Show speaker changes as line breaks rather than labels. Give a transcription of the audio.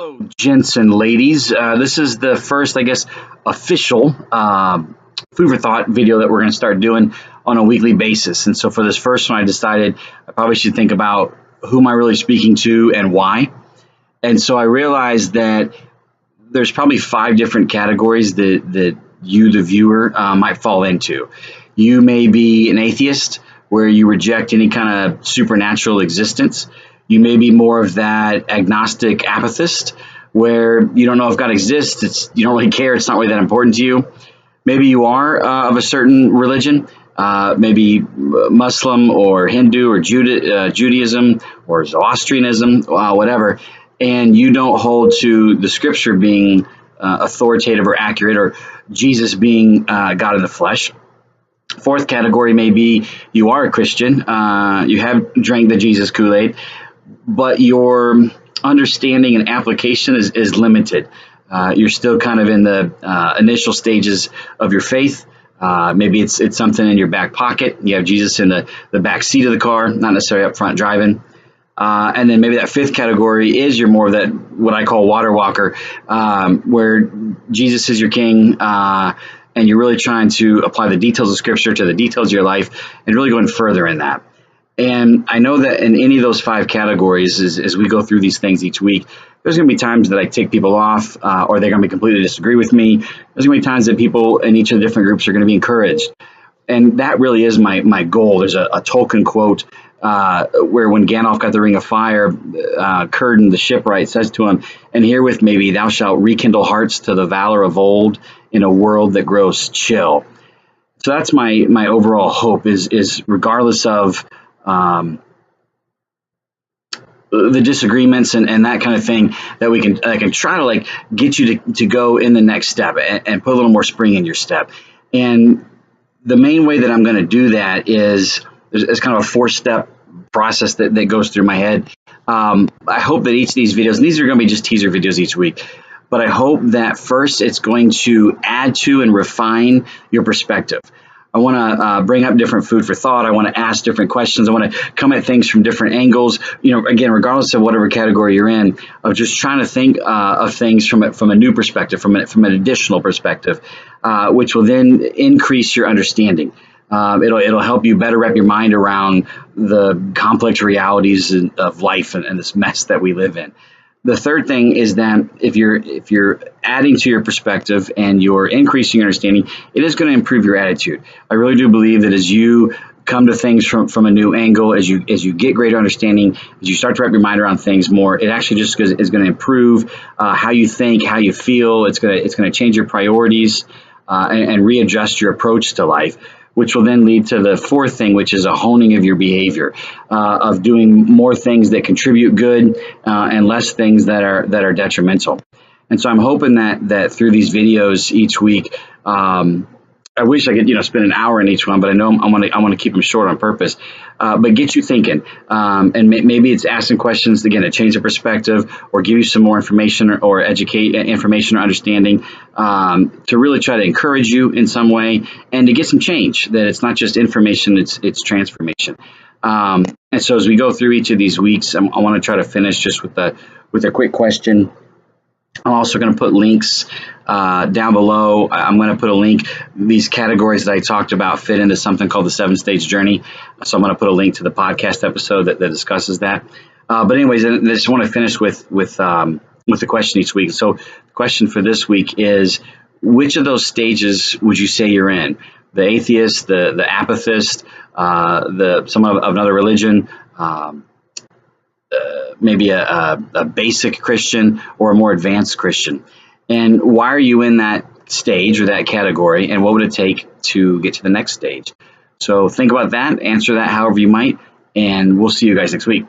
Hello, gents and ladies. This is the first, I guess, official food for thought video that we're going to start doing on a weekly basis. And so for this first one, I decided I probably should think about who am I really speaking to and why. And so I realized that there's probably 5 different categories that you, the viewer, might fall into. You may be an atheist, where you reject any kind of supernatural existence. You may be more of that agnostic apathist, where you don't know if God exists. You don't really care. It's not really that important to you. Maybe you are of a certain religion, maybe Muslim or Hindu or Judaism or Zoroastrianism, whatever, and you don't hold to the scripture being authoritative or accurate, or Jesus being God in the flesh. 4th category may be you are a Christian. You have drank the Jesus Kool-Aid, but your understanding and application is limited. You're still kind of in the initial stages of your faith. Maybe it's something in your back pocket. You have Jesus in the back seat of the car, not necessarily up front driving. And then maybe that 5th category is you're more of that, what I call water walker, where Jesus is your king, and you're really trying to apply the details of Scripture to the details of your life and really going further in that. And I know that in any of those 5 categories, as we go through these things each week, there's going to be times that I take people off, or they're going to completely disagree with me. There's going to be times that people in each of the different groups are going to be encouraged. And that really is my goal. There's a Tolkien quote where when Gandalf got the Ring of Fire, Círdan the shipwright says to him, "And herewith maybe thou shalt rekindle hearts to the valor of old in a world that grows chill." So that's my overall hope is regardless of the disagreements and that kind of thing, that I can try to like get you to go in the next step and put a little more spring in your step. And the main way that I'm going to do that is there's kind of a 4-step process that goes through my head. I hope that each of these videos, and these are going to be just teaser videos each week, but I hope that first it's going to add to and refine your perspective. I want to bring up different food for thought. I want to ask different questions. I want to come at things from different angles. Again, regardless of whatever category you're in, of just trying to think of things from a new perspective, from an additional perspective, which will then increase your understanding. It'll help you better wrap your mind around the complex realities of life and this mess that we live in. The third thing is that if you're adding to your perspective and you're increasing your understanding, it is going to improve your attitude. I really do believe that as you come to things from a new angle, as you get greater understanding, as you start to wrap your mind around things more, it actually just is going to improve how you think, how you feel. It's going to change your priorities and readjust your approach to life, which will then lead to the 4th thing, which is a honing of your behavior, of doing more things that contribute good and less things that are detrimental. And so I'm hoping that through these videos each week, I wish I could spend an hour in each one, but I know I want to keep them short on purpose. But get you thinking, and maybe it's asking questions again to change the perspective, or give you some more information, or educate information or understanding, to really try to encourage you in some way, and to get some change. That it's not just information; it's transformation. And so as we go through each of these weeks, I want to try to finish just with a quick question. I'm also going to put links down below. I'm going to put a link. These categories that I talked about fit into something called the 7-stage journey. So I'm going to put a link to the podcast episode that discusses that. But anyways, I just want to finish with the question each week. So the question for this week is, which of those stages would you say you're in? The atheist, the apathist, someone of another religion, maybe a basic Christian, or a more advanced Christian. And why are you in that stage or that category, and what would it take to get to the next stage? So think about that, answer that however you might, and we'll see you guys next week.